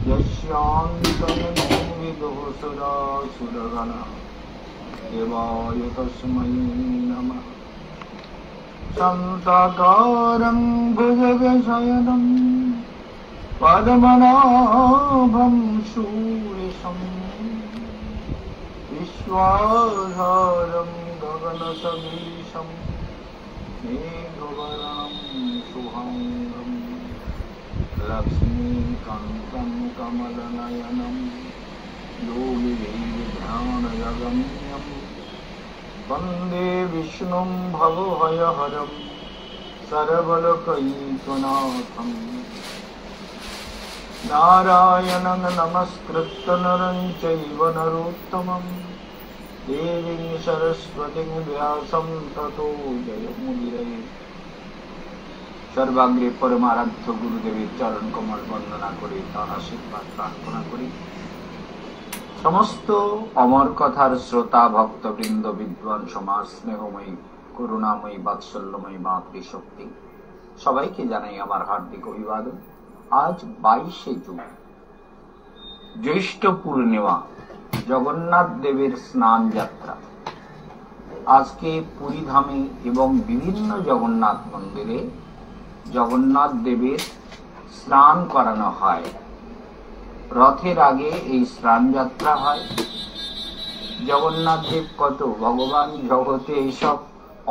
यस्यान्तं न विदुषुरासुरगणा देवाय तस्मै नमः। शान्ताकारं भुजगशयनं पद्मनाभं सुरेशं विश्वाधारं गगनसदृशं मेघवर्णं शुभांगं लक्ष्मीकान्तं कमलनयनं योगिभिर्ध्यानगम्यं वन्दे विष्णुं भवभयहरं सर्वलोकैकनाथं। नारायणं नमस्कृत्य नरं चैव नरोत्तमं देवीं सरस्वतीं व्यासं ततो जयमुदीरये। सर्वाग्रे परमाराध्य गुरुदेवेर चरण कमल वंदना करे तार आशीर्वाद प्रार्थना करी। समस्त अमर कथार श्रोता भक्तवृंद विद्वान समाज स्नेहमयी करुणामयी बात्सल्यमयी मातृशक्ति सबाइके जानाई आमार हार्दिक अभिवादन। आज 22 जून ज्येष्ठ पूर्णिमा जगन्नाथ देवेर स्नान यात्रा। आज के पुरी धामे एवं विभिन्न जगन्नाथ मंदिरे जगन्नाथ देवेर स्नान करानो हय। रथेर आगे এই স্নান যাত্রা হয়। জগন্নাথ দেব কত ভগবান জগতে এইসব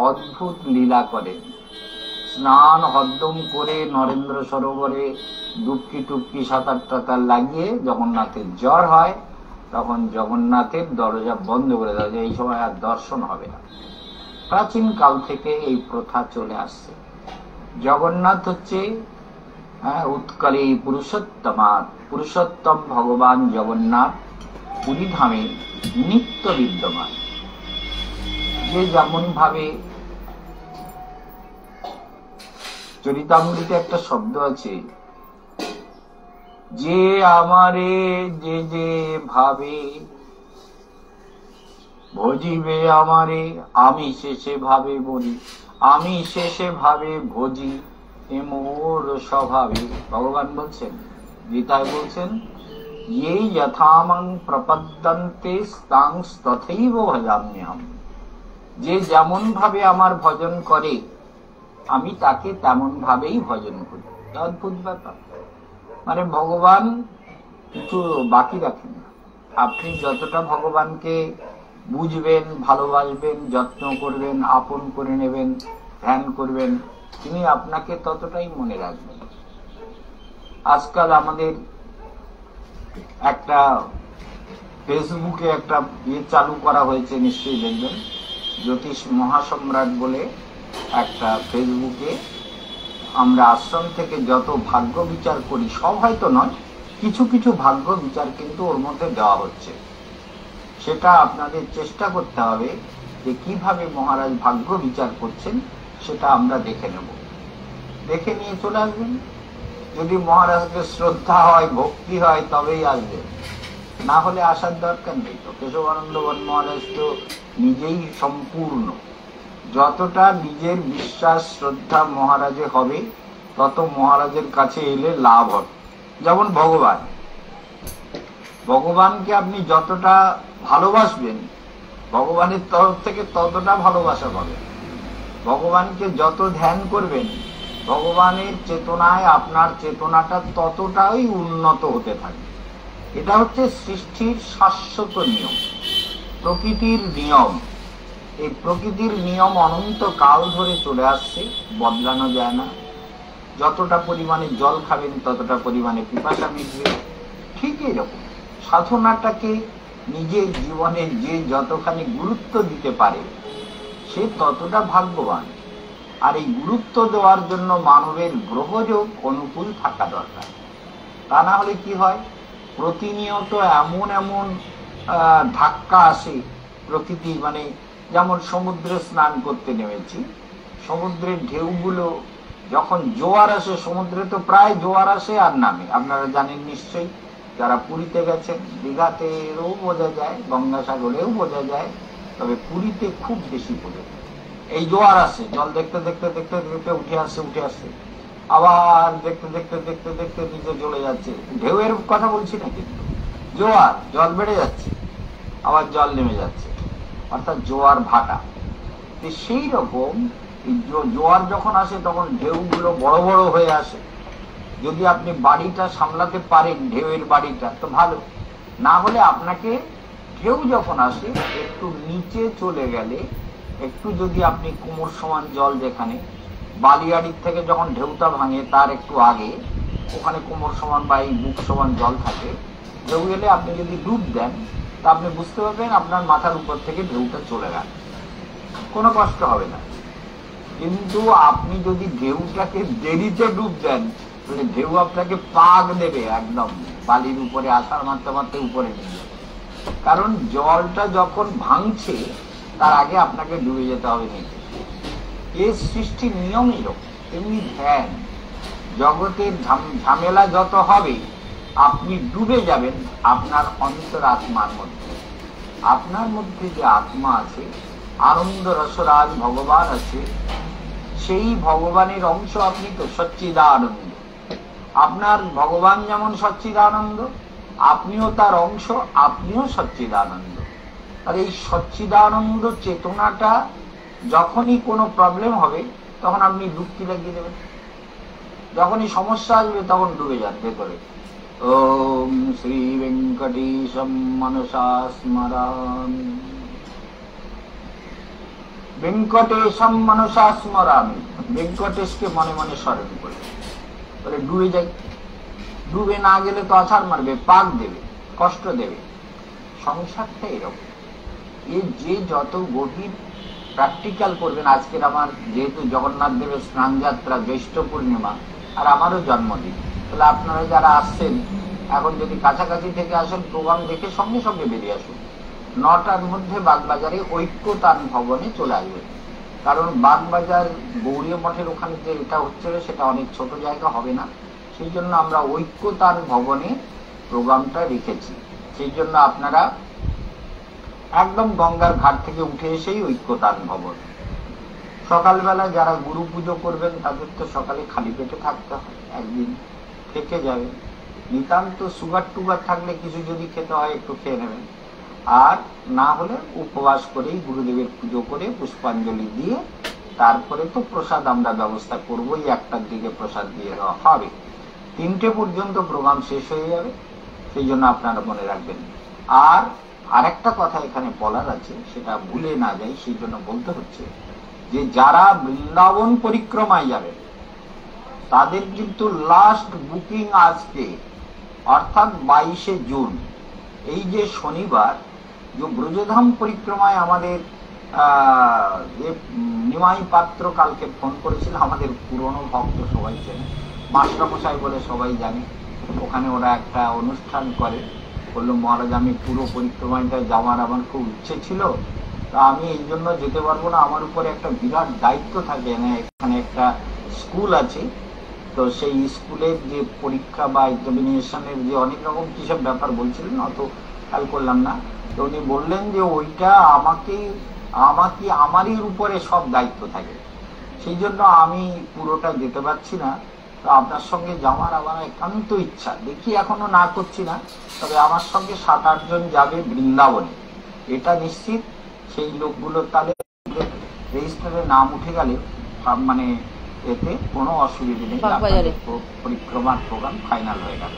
অদ্ভুত লীলা করেন। স্নান হদ্দম করে নরেন্দ্র সরোবরে ডুবকি টুবকি সাঁতার টাতার লাগিয়ে জগন্নাথের জ্বর হয়, তখন জগন্নাথের দরজা বন্ধ করে দেওয়া যায়, এই সময় আর দর্শন হবে না। প্রাচীন কাল থেকে এই প্রথা চলে আসছে। জগন্নাথ হচ্ছে उत्कले पुरुषोत्तम भगवान जगन्नाथ पुरी धामे नित्य विद्यमान। जे जेमन भावे चरितामृते एक शब्द आछे, जे आमारे जे भावे भजिबे आमारे आमी शेषे भावे बली, आमी शेषे भावे भजी मोर स्वभावे। भगवान बोलছেন, गीताয় बोलছেন, ये यथामं प्रपद्यन्ते तां तथैव भजाम्यहम्। যে যেমন ভাবে আমার ভজন করে আমি তাকে তেমন ভাবেই ভজন করি। অদ্ভুত ব্যাপার। মানে ভগবান কিছু বাকি রাখেন না। আপনি যতটা ভগবানকে বুঝবেন, ভালোবাসবেন, যত্ন করবেন, আপন করে নেবেন, ধ্যান করবেন, তিনি আপনাকে ততটাই মনে রাখবেন। আজকাল আমাদের একটা ফেসবুকে একটা চালু করা হয়েছে, নিশ্চয়ই দেখবেন, জ্যোতিষ মহাসম্রাট বলে একটা ফেসবুকে আমরা আশ্রম থেকে যত ভাগ্য বিচার করি, সব হয়তো নয়, কিছু কিছু ভাগ্য বিচার কিন্তু ওর মধ্যে দেওয়া হচ্ছে। সেটা আপনাদের চেষ্টা করতে হবে যে কিভাবে মহারাজ ভাগ্য বিচার করছেন, সেটা আমরা দেখে নেব। দেখে নিয়ে চলে আসবেন। যদি মহারাজকে শ্রদ্ধা হয়, ভক্তি হয়, তবেই আসবেন, না হলে আসার দরকার নেই। তো কেশবানন্দ মহারাজ তো নিজেই সম্পূর্ণ। যতটা নিজের বিশ্বাস শ্রদ্ধা মহারাজে হবে, তত মহারাজের কাছে এলে লাভ হবে। যেমন ভগবানকে আপনি যতটা ভালোবাসবেন, ভগবানের তরফ থেকে ততটা ভালোবাসা পাবেন। ভগবানকে যত ধ্যান করবেন, ভগবানের চেতনায় আপনার চেতনাটা ততটাই উন্নত হতে থাকে। এটা হচ্ছে সৃষ্টির শাশ্বত নিয়ম, প্রকৃতির নিয়ম। এই প্রকৃতির নিয়ম অনন্ত কাল ধরে চলে আসছে, বদলানো যায় না। যতটা পরিমাণে জল খাবেন ততটা পরিমাণে পিপাসা মিটবে। ঠিক এরকম সাধনাটাকে নিজের জীবনে যে যতখানি গুরুত্ব দিতে পারে, সে ততটা ভাগ্যবান। আর এই গুরুত্ব দেওয়ার জন্য মানবের গ্রহযোগ অনুকূল থাকা দরকার। তা না হলে কি হয়, প্রতিনিয়ত এমন এমন ধাক্কা আসে প্রকৃতি। মানে যেমন সমুদ্রে স্নান করতে নেমেছি, সমুদ্রের ঢেউগুলো যখন জোয়ার আসে, সমুদ্রে তো প্রায় জোয়ার আসে আর নামে, আপনারা জানেন নিশ্চয়ই। যারা পুরীতে গেছেন, দীঘাতেও বোঝা যায়, গঙ্গাসাগরেও বোঝা যায়, তবে পুরীতে খুব বেশি পড়ে এই জোয়ার আসে। জল দেখতে দেখতে দেখতে দেখতে উঠে আসে। আবার দেখতে দেখতে দেখতে দেখতে নিচে চলে যাচ্ছে। ঢেউয়ের কথা বলছি না, কিন্তু জোয়ার, জল বেড়ে যাচ্ছে, আবার জল নেমে যাচ্ছে, অর্থাৎ জোয়ার ভাটা। সেই রকম জোয়ার যখন আসে তখন ঢেউগুলো বড় বড় হয়ে আসে। যদি আপনি বাড়িটা সামলাতে পারেন, ঢেউয়ের বাড়িটা, তো ভালো। না হলে আপনাকে ঢেউ যখন আসে একটু নিচে চলে গেলে, একটু যদি আপনি কোমর সমান জল, যেখানে বালিয়াড়ির থেকে যখন ঢেউটা ভাঙে তার একটু আগে, ওখানে কোমর সমান বা এই বুক সমান জল থাকে, ঢেউ এলে আপনি যদি ডুব দেন, তা আপনি বুঝতে পারবেন আপনার মাথার উপর থেকে ঢেউটা চলে গেল, কোনো কষ্ট হবে না। কিন্তু আপনি যদি ঢেউটাকে দেরিতে ডুব দেন, তাহলে ঢেউ আপনাকে পাক দেবে, একদম বালির উপরে আসার মারতে মারতে উপরে নিয়ে যাবে। কারণ জলটা যখন ভাঙছে তার আগে আপনাকে ডুবে যেতে হবে নিচে। এর সৃষ্টির নিয়ম এরকম। তেমনি ধ্যান জগতের ঝামেলা যত হবে, আপনি ডুবে যাবেন আপনার অন্তরাত্মার মধ্যে। আপনার মধ্যে যে আত্মা আছে, আনন্দ রসরাজ ভগবান আছে, সেই ভগবানের অংশ আপনি তো সচ্চিদানন্দ। আপনার ভগবান যেমন সচ্চিদানন্দ, আপনিও তার অংশ, আপনিও সচ্চিদানন্দ। আর এই সচ্চিদানন্দ চেতনাটা যখনই কোনো প্রবলেম হবে তখন আপনি ডুবকি লাগিয়ে দেবেন। যখনই সমস্যা আসবে তখন ডুবে যান ভেতরে। ওম শ্রী ভেঙ্কটেশম মনসা স্মরামি, ভেঙ্কটেশম মনসা স্মরামি, ভেঙ্কটেশকে মনে মনে স্মরণ করে বলে ডুবে যাই। ডুবে না গেলে তো আছাড় মারবে, পাক দেবে, কষ্ট দেবে। সংসারটা এরকম। এ যে যত গভীর প্র্যাকটিক্যাল করবেন, আজকের আমার যেহেতু জগন্নাথ দেবের স্নান যাত্রা, জ্যৈষ্ঠ পূর্ণিমা, আর আমারও জন্মদিন, তাহলে আপনারা যারা আসছেন এখন যদি কাছাকাছি থেকে আসেন, প্রোগ্রাম দেখে সঙ্গে সঙ্গে বেরিয়ে আসুন। 9টার মধ্যে বাগবাজারে ঐক্যতান ভবনে চলে আসবেন। কারণ বাগবাজার গৌরীয় মঠের ওখানে যে এটা হচ্ছে সেটা অনেক ছোট জায়গা, হবে না। সেই জন্য আমরা ঐক্যতান ভবনে প্রোগ্রামটা রেখেছি। সেই জন্য আপনারা একদম গঙ্গার ঘাট থেকে উঠে এসেই ঐক্যতান ভবন। সকালবেলা যারা গুরু পুজো করবেন তাদের তো সকালে খালি পেটে থাকতে হয়, একদিন থেকে যাবে। নিতান্ত সুগার টুগার থাকলে কিছু যদি খেতে হয় একটু খেয়ে নেবেন, আর না হলে উপবাস করেই গুরুদেবের পুজো করে পুষ্পাঞ্জলি দিয়ে তারপরে তো প্রসাদ আমরা ব্যবস্থা করবোই। 1টার দিকে প্রসাদ দিয়ে দেওয়া হবে, 3টে পর্যন্ত প্রোগ্রাম শেষ হয়ে যাবে। সেই জন্য আপনারা মনে রাখবেন। আর আরেকটা কথা এখানে বলার আছে, সেটা ভুলে না যাই, সেই জন্য বলতে হচ্ছে যে যারা বৃন্দাবন পরিক্রমায় যাবে তাদের কিন্তু লাস্ট বুকিং আজকে, অর্থাৎ 22শে জুন, এই যে শনিবার, যে ব্রজধাম পরিক্রমায় আমাদের যে নিমাই পাত্র কালকে ফোন করেছিল, আমাদের পুরনো ভক্ত সবাই চেনে, মাস্টারমশাই বলে সবাই জানে। ওখানে ওরা একটা অনুষ্ঠান করে, বললো মহারাজ আমি পুরো পরিক্রমাটা যাওয়ার আমার খুব ইচ্ছে ছিল, তা আমি এই জন্য যেতে পারবো না, আমার উপরে একটা বিরাট দায়িত্ব থাকে। এখানে একটা স্কুল আছে, তো সেই স্কুলের যে পরীক্ষা বা এক্সামিনেশনের যে অনেক রকম কিসব ব্যাপার বলছিলেন, অত খেয়াল করলাম না। তো উনি বললেন যে ওইটা আমারই উপরে সব দায়িত্ব থাকে, সেই জন্য আমি পুরোটা যেতে পারছি না। তো আপনার সঙ্গে যাওয়ার আমার একান্ত ইচ্ছা, দেখি এখনো না করছি না, তবে আমার সঙ্গে 7-8 জন যাবে বৃন্দাবনে, এটা নিশ্চিত। সেই লোকগুলোর তাহলে রেজিস্টারে নাম উঠে গেলে মানে এতে কোনো অসুবিধা নেই, পরিক্রমার প্রোগ্রাম ফাইনাল হয়ে গেল।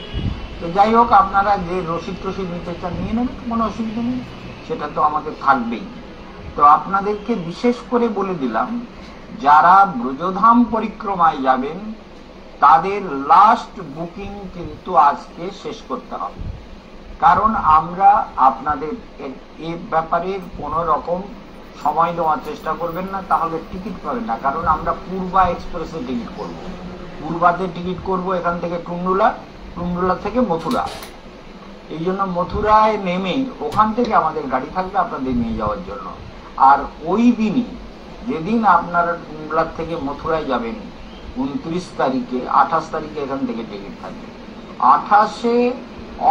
তো যাই হোক, আপনারা যে রসিদ টসিদ নিতে চান নিয়ে নেবেন, কোনো অসুবিধা নেই, সেটা তো আমাদের থাকবেই। তো আপনাদেরকে বিশেষ করে বলে দিলাম, যারা ব্রজধাম পরিক্রমায় যাবেন তাদের লাস্ট বুকিং কিন্তু আজকে শেষ করতে হবে। কারণ আমরা আপনাদের এ ব্যাপারে কোনো রকম সময় দেওয়ার চেষ্টা করবেন না, তাহলে টিকিট পাবেন না। কারণ আমরা পূর্বা এক্সপ্রেসে টিকিট করব, পূর্বাতে টিকিট করব এখান থেকে টুন্ডুলা থেকে মথুরা। এই জন্য মথুরায় নেমে ওখান থেকে আমাদের গাড়ি থাকবে আপনাদের নিয়ে যাওয়ার জন্য। আর ওই দিনই, যেদিন আপনারা টুন্ডুলা থেকে মথুরায় যাবেন 29 তারিখে, 28 তারিখে এখান থেকে টিকিট থাকবে। 28শে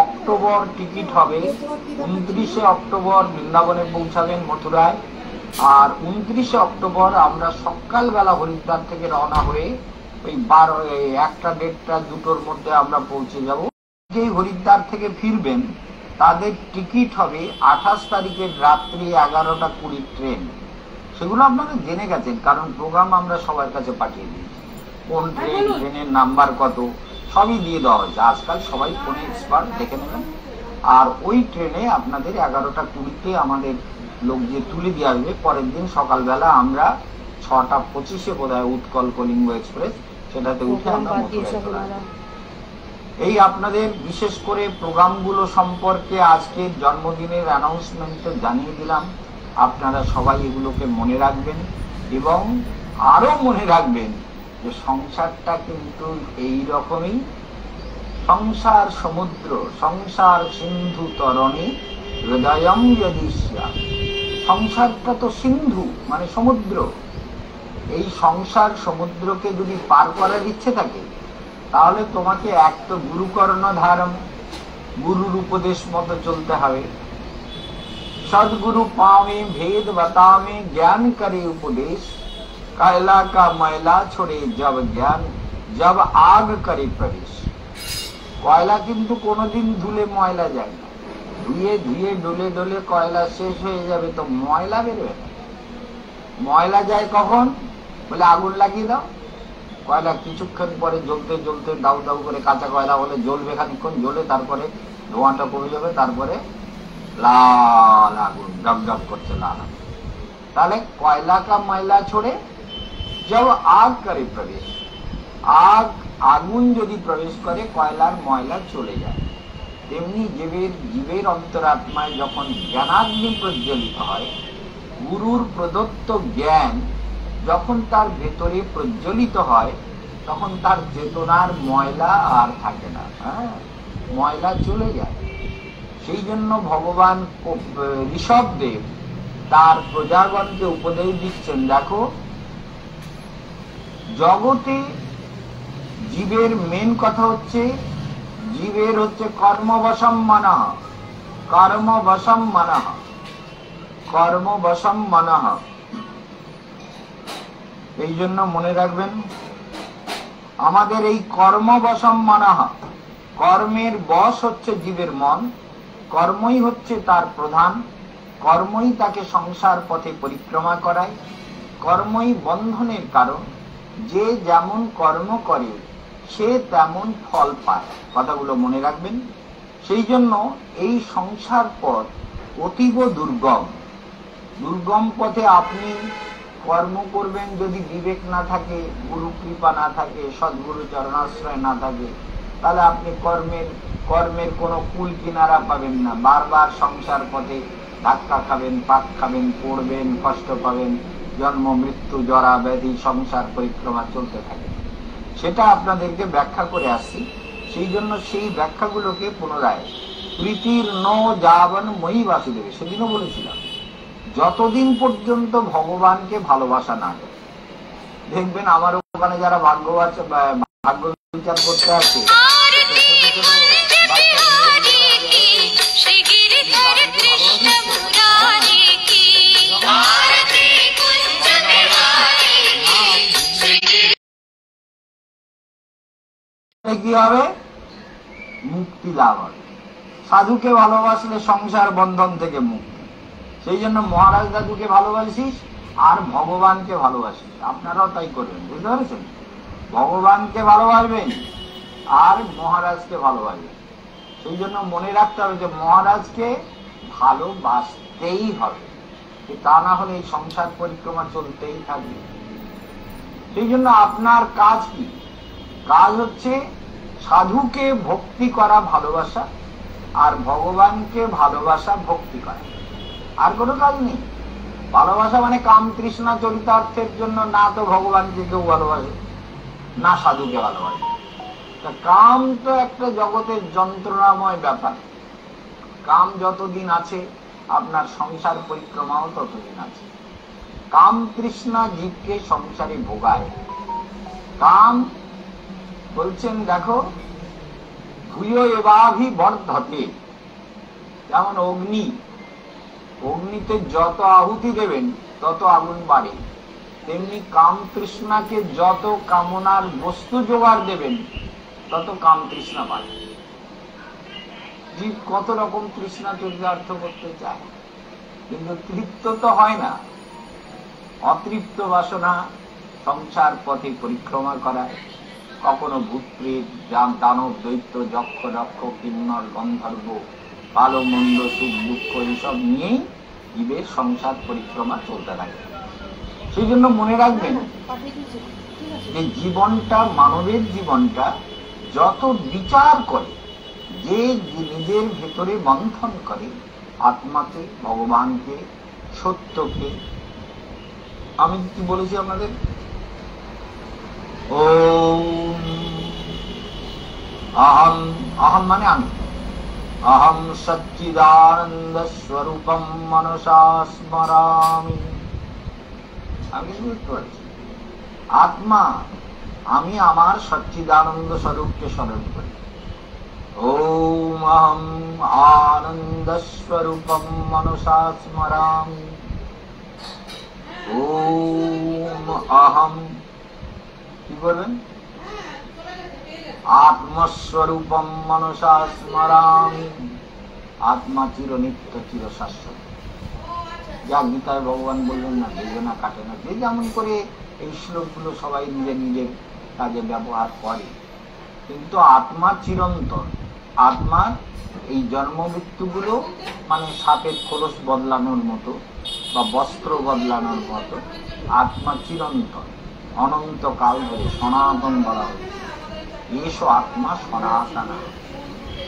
অক্টোবর টিকিট হবে, 29শে অক্টোবর বৃন্দাবনে পৌঁছাবেন মথুরায়, আর 29শে অক্টোবর আমরা সকালবেলা হরিদ্বার থেকে রওনা হয়ে ওই 1টা 1:30টা 2টোর মধ্যে আমরা পৌঁছে যাব। যেই হরিদ্বার থেকে ফিরবেন তাদের টিকিট হবে 28 তারিখের রাত্রি 11টা 20 ট্রেন। সেগুলো আপনারা জেনে গেছেন, কারণ প্রোগ্রাম আমরা সবার কাছে পাঠিয়ে দিয়েছি। কোন ট্রেন, ট্রেনের নাম্বার কত, সবই দিয়ে দেওয়া হয়েছে। আজকাল সবাই ফোনে এক্সপার্ট, দেখে নেবেন। আর ওই ট্রেনে আপনাদের 11টা 20-তে আমাদের লোক যে তুলে দিয়ে আসবে। পরের দিন সকালবেলা আমরা 6টা 25-এ বোধহয় উৎকল কলিঙ্গ এক্সপ্রেস, সেটাতে উঠে আমরা এই আপনাদের বিশেষ করে প্রোগ্রামগুলো সম্পর্কে আজকের জন্মদিনের অ্যানাউন্সমেন্টে জানিয়ে দিলাম। আপনারা সবাই এগুলোকে মনে রাখবেন এবং আরো মনে রাখবেন যে সংসারটা কিন্তু এই রকমই। সংসার সমুদ্র, সংসার সিন্ধু তরণী হৃদয়ম যদিষ্যা। সংসারটা তো সিন্ধু মানে সমুদ্র। এই সংসার সমুদ্রকে যদি পার করার ইচ্ছে থাকে তাহলে তোমাকে এক তো গুরুকর্ণ ধারণ, গুরুর উপদেশ মতো চলতে হবে। सदगुरु पावे भेद बतावे ज्ञान करे उपदेश, कायला का मैला छोड़े जब ज्ञान जब आग करे प्रवेश। কয়লা কিন্তু কোনোদিন ধুলে ময়লা যায় না। ধুয়ে ধুয়ে ডলে ডলে কয়লা শেষ হয়ে যাবে, তো ময়লা বেরোবে না। ময়লা যায় কখন? বলে আগুন লাগিয়ে দাও। কয়লা কিছুক্ষণ পরে জ্বলতে জ্বলতে দাউ দাউ করে, কাঁচা কয়লা বলে জ্বলবে খানিক্ষণ, জ্বলে তারপরে ধোঁয়াটা কমে যাবে, তারপরে লাল আগুন ডব ডব করছে লাল আগুন। তাহলে কয়লা কা ময়লা ছোড়ে জব আগ করে প্রবেশ। আগুন যদি প্রবেশ করে কয়লার ময়লা চলে যায়। তেমনি জীবের অন্তরাত্মায় যখন জ্ঞানাগ্নি প্রজ্বলিত হয়, গুরুর প্রদত্ত জ্ঞান যখন তার ভেতরে প্রজ্বলিত হয়, তখন তার চেতনার ময়লা আর থাকে না, ময়লা চলে যায়। সেই জন্য ভগবান ঋষভদেব তার প্রজাগণকে উপদেশ দিচ্ছেন, দেখো জগতে জীবের মেন কথা হচ্ছে, জীবের হচ্ছে কর্মবশম মনঃ, কর্মবশম মনঃ, কর্মবশম মনঃ। এই জন্য মনে রাখবেন আমাদের এই কর্মবশম মনঃ, কর্মের বশ হচ্ছে জীবের মন, কর্মই হচ্ছে তার প্রধান, কর্মই তাকে সংসার পথে পরিক্রমা করায়, কর্মই বন্ধনের কারণ। যে যেমন কর্ম করে সে তেমন ফল পায়, কথাগুলো মনে রাখবেন। সেই জন্য এই সংসার পথ অতীব দুর্গম। দুর্গম পথে আপনি কর্ম করবেন যদি বিবেক না থাকে, গুরু কৃপা না থাকে, সদ্গুরু চরণাশ্রয় না থাকে, তাহলে আপনি কর্মের কোনো কুল কিনারা পাবেন না। বারবার সংসার পথে ধাক্কা খাবেন, পাক খাবেন, পড়বেন, কষ্ট পাবেন, জন্ম মৃত্যু জরা ব্যাধি সংসার পরিক্রমা চলতে থাকে। সেটা আপনাদেরকে ব্যাখ্যা করে আসছি। সেই জন্য সেই ব্যাখ্যাগুলোকে পুনরায় প্রীতির ন যাবন মই বাসুদেবে, সেদিনও বলেছিলাম, যতদিন পর্যন্ত ভগবানকে ভালোবাসা না যায়। দেখবেন আমার ওখানে যারা ভাগ্য বিচার করতে আসে, কি হবে? মুক্তি লাভ হবে। সাধুকে ভালোবাসলে সংসার বন্ধন থেকে মুক্তি। সেই জন্য মহারাজ দাদুকে ভালোবাসিস আর ভগবানকে ভালোবাসিস, আপনারাও তাই করবেন, বুঝতে পারছেন? ভগবানকে ভালোবাসবেন আর মহারাজকে ভালোবাসবেন। সেই জন্য মনে রাখতে হবে যে মহারাজকে ভালোবাসতেই হবে, তা না হলে এই সংসার পরিক্রমা চলতেই থাকবে। সেই জন্য আপনার কাজ কি? কাজ হচ্ছে সাধুকে ভক্তি করা ভালোবাসা, আর ভগবানকে ভালোবাসা ভক্তি করা, আর কোনো কাজ নেই। ভালোবাসা মানে কাম তৃষ্ণা চরিতার্থের জন্য না তো ভগবানকে কেউ ভালোবাসে, না সাধুকে ভালোবাসে। কাম তো একটা জগতের যন্ত্রণাময় ব্যাপার। কাম যতদিন আছে আপনার সংসার পরিক্রমাও ততদিন আছে। কাম তৃষ্ণা জীবকে সংসারে ভোগায়। কাম বলছেন দেখো, ভূয় এবাভি বর্ধতে, যেমন অগ্নিতে যত আহুতি দেবেন তত আগুন বাড়ে। তেমনি কাম তৃষ্ণাকে যত কামনার বস্তু জোগাড় দেবেন তত কাম তৃষ্ণা বাড়ে। জীব কত রকম তৃষ্ণা চরিতার্থ করতে চায়, কিন্তু তৃপ্ত তো হয় না। অতৃপ্ত বাসনা সংসার পথে পরিক্রমা করায়, কখনো ভূতপ্রেত, দানব, দৈত্য, যক্ষ, রক্ষ, কিন্নর, গন্ধর্ব, ভালো মন্দ, সুখ দুঃখ এইসব নিয়েই জীবের সংসার পরিক্রমা চলতে থাকে। সেই জন্য মনে রাখবেন যে জীবনটা, মানবের জীবনটা যত বিচার করে, যে নিজের ভেতরে মন্থন করে আত্মাকে, ভগবানকে, সত্যকে। আমি কি বলেছি আপনাদের? ওম আহম, আহম মানে আমি, अहम सच्चिदानंद स्वरूपम मनसा स्मरामि। আমি বুঝতে পারছি আত্মা, আমি আমার সচ্চিদানন্দ স্বরূপকে স্মরণ করি। ওম অহম আনন্দ স্বরূপম মনসা স্মরামি। ওম অহম, কি বলবেন? আত্মস্বরূপম মনসা স্মরামি। আত্মা চির নিত্য, চির শাশ্বত। যা গীতায় ভগবান বললেন না, বেদনা কাটে না। যে যেমন করে এই শ্লোকগুলো সবাই নিজের নিজের কাজে ব্যবহার করে, কিন্তু আত্মা চিরন্তন। আত্মার এই জন্ম মৃত্যুগুলো মানে সাপের খোলস বদলানোর মতো বা বস্ত্র বদলানোর মতো। আত্মা চিরন্তন, অনন্তকাল ধরে সনাতন বলা হয়েছে। এসো আত্মা সনাতন,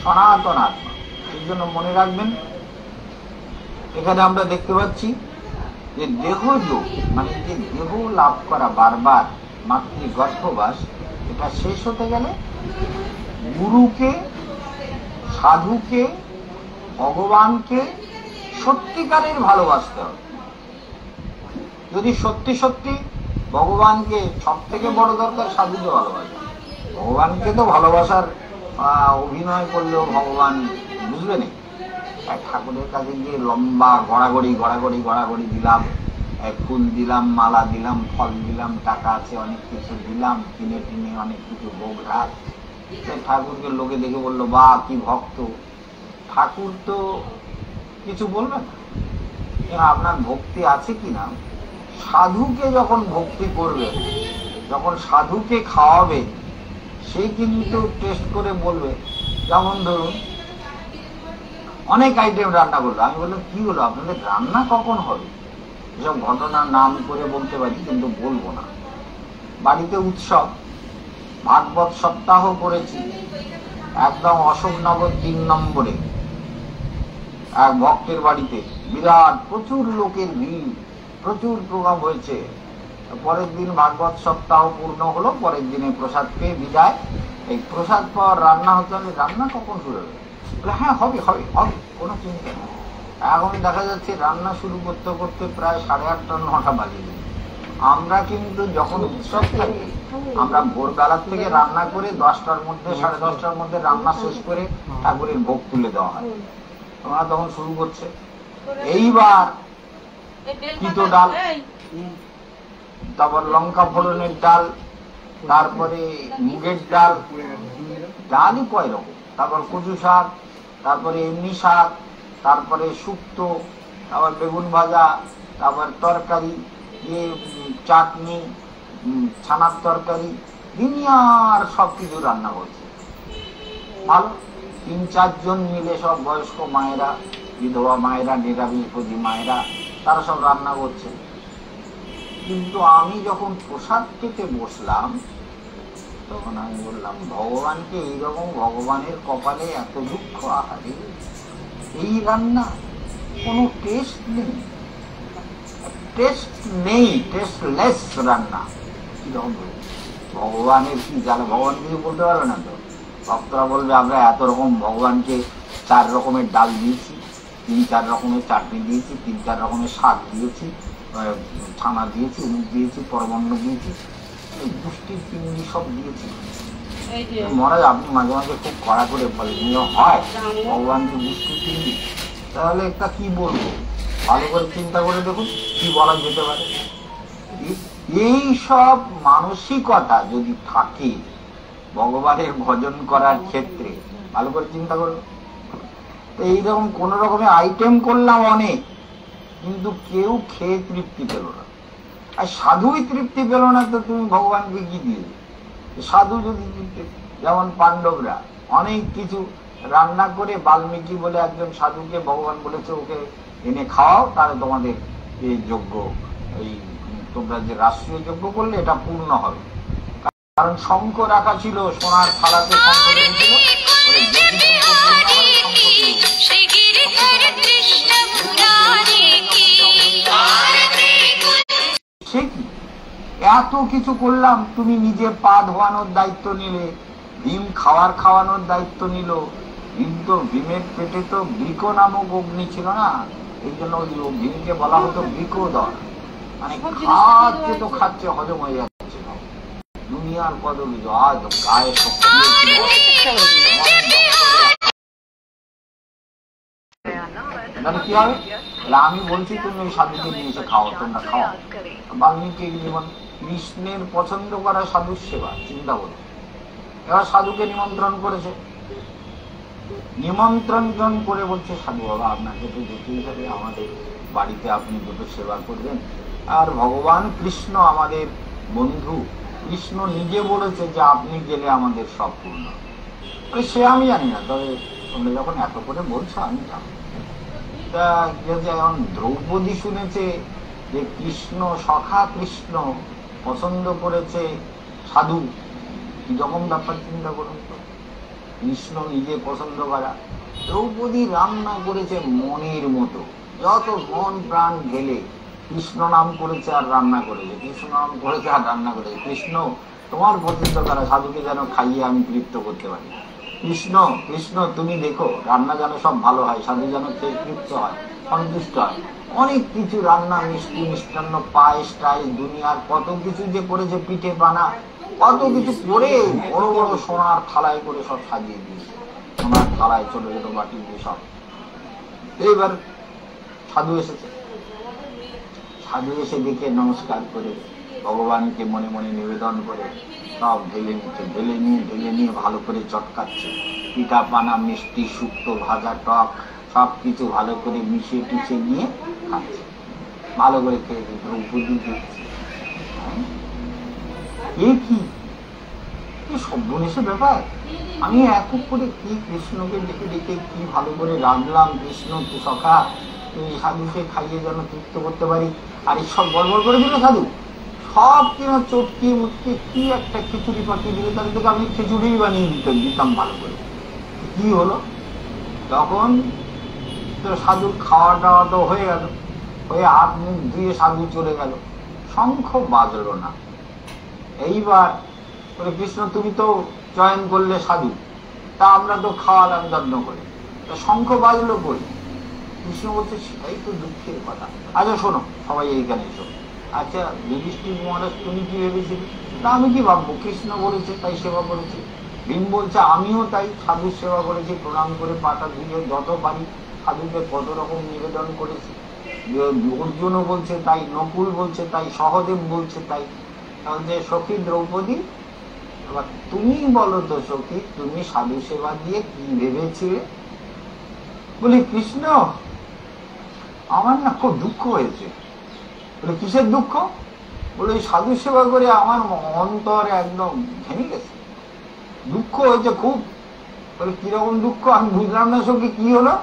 সনাতন আত্মা। এই জন্য মনে রাখবেন, এখানে আমরা দেখতে পাচ্ছি যে দেহযোগ মানে যে দেহ লাভ করা, বারবার মাতৃ গর্ভবাস, এটা শেষ হতে গেলে গুরুকে, সাধুকে, ভগবানকে সত্যিকারের ভালোবাসতে হবে। যদি সত্যি সত্যি ভগবানকে, সব থেকে বড় দরকার সাধুকে ভালোবাসা। ভগবানকে তো ভালোবাসার অভিনয় করলেও ভগবান বুঝবে না। ঠাকুরের কাছে গিয়ে লম্বা গড়াগড়ি গড়াগড়ি গড়াগড়ি দিলাম, ফুল দিলাম, মালা দিলাম, ফল দিলাম, টাকা আছে অনেক কিছু দিলাম, কিনে টিনে অনেক কিছু ভোগ রাখ। ঠাকুরকে লোকে দেখে বললো, বা কি ভক্ত। ঠাকুর তো কিছু বলবে না, আপনার ভক্তি আছে কিনা। সাধুকে যখন ভক্তি করবে, যখন সাধুকে খাওয়াবে, সে কিন্তু টেস্ট করে বলবে। যেমন ধরুন অনেক আইটেম রান্না করলো, আমি বললাম কি হলো আপনাদের রান্না কখন হবে? এসব ঘটনার নাম করে বলতে পারি, কিন্তু বলবো না। বাড়িতে উৎসব, ভাগবত সপ্তাহ করেছি একদম অশোকনগর ৩ নম্বরে এক ভক্তের বাড়িতে। বিরাট প্রচুর লোকের ভিড়, প্রচুর প্রোগ্রাম হয়েছে। পরের দিন ভাগবত সপ্তাহ পূর্ণ হলো, পরের দিনে প্রসাদ পেয়ে বিদায়। এই প্রসাদ পাওয়ার রান্না হতে হলে রান্না কখন শুরু হবে? হ্যাঁ হবে হবে হবে, কোনো চিন্তা নেই। এখন দেখা যাচ্ছে রান্না শুরু করতে করতে প্রায় 8:30 9টা বাজে। আমরা কিন্তু যখন উৎসব থাকে, আমরা ভোরবেলার থেকে রান্না করে 10টার মধ্যে, 10:30টার মধ্যে রান্না শেষ করে ঠাকুরের ভোগ তুলে দেওয়া হয়। তোমরা তখন শুরু করছে। এইবার তিতো ডাল, তারপর লঙ্কা ফোড়নের ডাল, তারপরে মুগের ডাল, ডালই কয় রকম, তারপর কচু শাক, তারপরে এমনি শাক, তারপরে শুক্তো, তারপর বেগুন ভাজা, তারপর তরকারি, চাটনি, ছানার তরকারি, দুনিয়ার সব কিছু রান্না করছে। ভালো 3-4 জন মিলে, সব বয়স্ক মায়েরা, বিধবা মায়েরা, নিরামিষভোজী মায়েরা, তারা সব রান্না করছে। কিন্তু আমি যখন প্রসাদ খেতে বসলাম, তখন আমি বললাম, ভগবানকে এইরকম, ভগবানের কপালে এত দুঃখ, আহারে এই রান্না, কোনো টেস্ট নেই, টেস্ট নেই, টেস্টলেস রান্না। কিরকম ভগবানের কি জানে, ভগবান কিছু বলতে পারবে না তো। ভক্তরা বলবে আমরা এত রকম ভগবানকে 4 রকমের ডাল দিয়েছি, 3-4 রকমের চাটনি দিয়েছি, 3-4 রকমের শাক দিয়েছি, ছানা দিয়েছি, উমুক দিয়েছি, পরমান্ন দিয়েছি, পুষ্টির পিণ্ডি সব দিয়েছি। মহারাজ আপনি মাঝে মাঝে খুব কড়া করে বলেন, হয় ভগবানকে পুষ্টির পিণ্ডি, তাহলে একটা কি বলবো, ভালো করে চিন্তা করে দেখুন কি বলা যেতে পারে। এই সব মানসিকতা যদি থাকে ভগবানের ভজন করার ক্ষেত্রে, ভালো করে চিন্তা করো তো, এইরকম কোন রকমে আইটেম করলাম অনেক, কিন্তু কেউ খেয়ে তৃপ্তি পেল না। আর সাধুই তৃপ্তি পেল না, তো তুমি ভগবানকে কি দিয়ে? সাধু যদি তৃপ্তি, যেমন পাণ্ডবরা অনেক কিছু রান্না করে, বাল্মীকি বলে একজন সাধুকে ভগবান বলেছে ওকে এনে খাওয়াও, তাহলে তোমাদের এই যজ্ঞ, এই তোমরা যে রাষ্ট্রীয় যজ্ঞ করলে এটা পূর্ণ হবে। কারণ শঙ্খ রাখা ছিল, সোনার থালাতে শঙ্খ রেখেছিল, সে কি এত কিছু করলাম, তুমি নিজে পা ধোয়ানোর দায়িত্ব নিলে, ভীম খাওয়ানোর দায়িত্ব নিল। কিন্তু ভীমের পেটে তো বৃক নামক অগ্নি ছিল না, এই জন্য ভীমকে বলা হতো বৃকোদর, মানে খাচ্ছে তো খাচ্ছে, হজম হয়ে যাচ্ছে না। দুনিয়ার কত কিছু আজ গায়ে কি হবে, আমি বলছি তুমি ওই সাধুকে নিয়ে এসে খাও, তোমরা খাও। বাল্মীকি জীবন কৃষ্ণের পছন্দ করা সাধুর সেবা, চিন্তা করো। এবার সাধুকে নিমন্ত্রণ করেছে, নিমন্ত্রণ করে বলছে সাধু বাবা আপনাকে তো যেতেই হবে, আমাদের বাড়িতে আপনি দুটো সেবা করবেন। আর ভগবান কৃষ্ণ আমাদের বন্ধু, কৃষ্ণ নিজে বলেছে যে আপনি গেলে আমাদের সব পূর্ণ। সে আমি জানি না, তবে তোমরা যখন এত করে বলছো আমি জানি। তা যেমন দ্রৌপদী শুনেছে যে কৃষ্ণ সখা, কৃষ্ণ পছন্দ করেছে সাধু, কি রকম ব্যাপার চিন্তা করুন তো। কৃষ্ণ নিজে পছন্দ করা, দ্রৌপদী রান্না করেছে মনের মতো, যত মন প্রাণ ঢেলে কৃষ্ণ নাম করেছে আর রান্না করেছে, কৃষ্ণ নাম করেছে আর রান্না করেছে। কৃষ্ণ তোমার পছন্দ করা সাধুকে যেন খাইয়ে আমি তৃপ্ত করতে পারি। কৃষ্ণ কৃষ্ণ তুমি দেখো রান্না যেন সব ভালো হয়, সাধু যেন খেয়ে তৃপ্ত হয়, সন্তুষ্ট হয়। অনেক কিছু রান্না, মিষ্টি মিষ্টান্ন, পায়েস টাইস, দুনিয়ার কত কিছু যে করেছে, পিঠে বানা, কত কিছু করে বড় বড় সোনার থালায় করে সব সাজিয়ে দিয়েছে, সোনার থালায় ছোট ছোট বাটি দিয়ে সব। এইবার সাধু এসেছে, সাধু এসে দেখে নমস্কার করে ভগবানকে মনে মনে নিবেদন করে সব ঢেলে নিচ্ছে, ঢেলে নিয়ে ভালো করে চটকাচ্ছে। পিঠা পানা, মিষ্টি, শুক্তো, ভাজা, টক সব কিছু ভালো করে মিশিয়ে টিছিয়ে নিয়ে খাচ্ছে, ভালো করে খেয়ে দ্রৌপদী দিচ্ছে। কি সর্বনেশে ব্যাপার, আমি এত করে কি কৃষ্ণকে ডেকে ডেকে কি ভালো করে রাঁধলাম, কৃষ্ণ সখা তুমি সাধুকে খাইয়ে যেন তৃপ্ত করতে পারি, আর এই সব গড়বড় করে দিল সাধু, সব কিনা চটকি মুটকি কি একটা খিচুড়ি পাঠিয়ে দিলে, তাদের থেকে আমি খিচুড়ি বানিয়ে দিতাম ভালো করে। কি হলো, তখন তো সাধুর খাওয়া টাওয়া তো হয়ে গেল, হয়ে হাত মুখ ধুয়ে সাধু চলে গেল, শঙ্খ বাজলো না। এইবার বলে কৃষ্ণ তুমি তো চয়ন করলে সাধু, তা আমরা তো খাওয়ালাম যত্ন করে, তা শঙ্খ বাজলো কই? কৃষ্ণ বলছে সেটাই তো দুঃখের কথা। আচ্ছা শোনো সবাই এইখানে এসো। আচ্ছা যুধিষ্ঠির মহারাজ তুমি কি ভেবেছিলে? তা আমি কি ভাববো, কৃষ্ণ বলেছে তাই সেবা করেছি। ভীম বলছে আমিও তাই সাধুর সেবা করেছি, প্রণাম করে পাটা ধুয়ে যত পারি সাধুকে কত রকম নিবেদন করেছি। অর্জুনও বলছে তাই, নকুল বলছে তাই, সহদেব বলছে তাই। তাহলে সখী দ্রৌপদী, এবার তুমি বলো তো সখী, তুমি সাধু সেবা দিয়ে কি ভেবেছিলে? বলি কৃষ্ণ আমার না খুব দুঃখ হয়েছে। বলে কিসের দুঃখ? বলে সাধু সেবা করে আমার অন্তর একদম ভেঙে গেছে, দুঃখ হয়েছে খুব। বলে কিরকম দুঃখ? আমি বুঝলাম না সখী, কি হলো?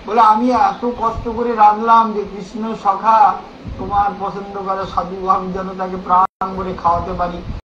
বলে আমি এত কষ্ট করে রাঁধলাম যে কৃষ্ণ সখা তোমার পছন্দ করা সাধু, আমি যেন তাকে প্রাণ করে খাওয়াতে পারি,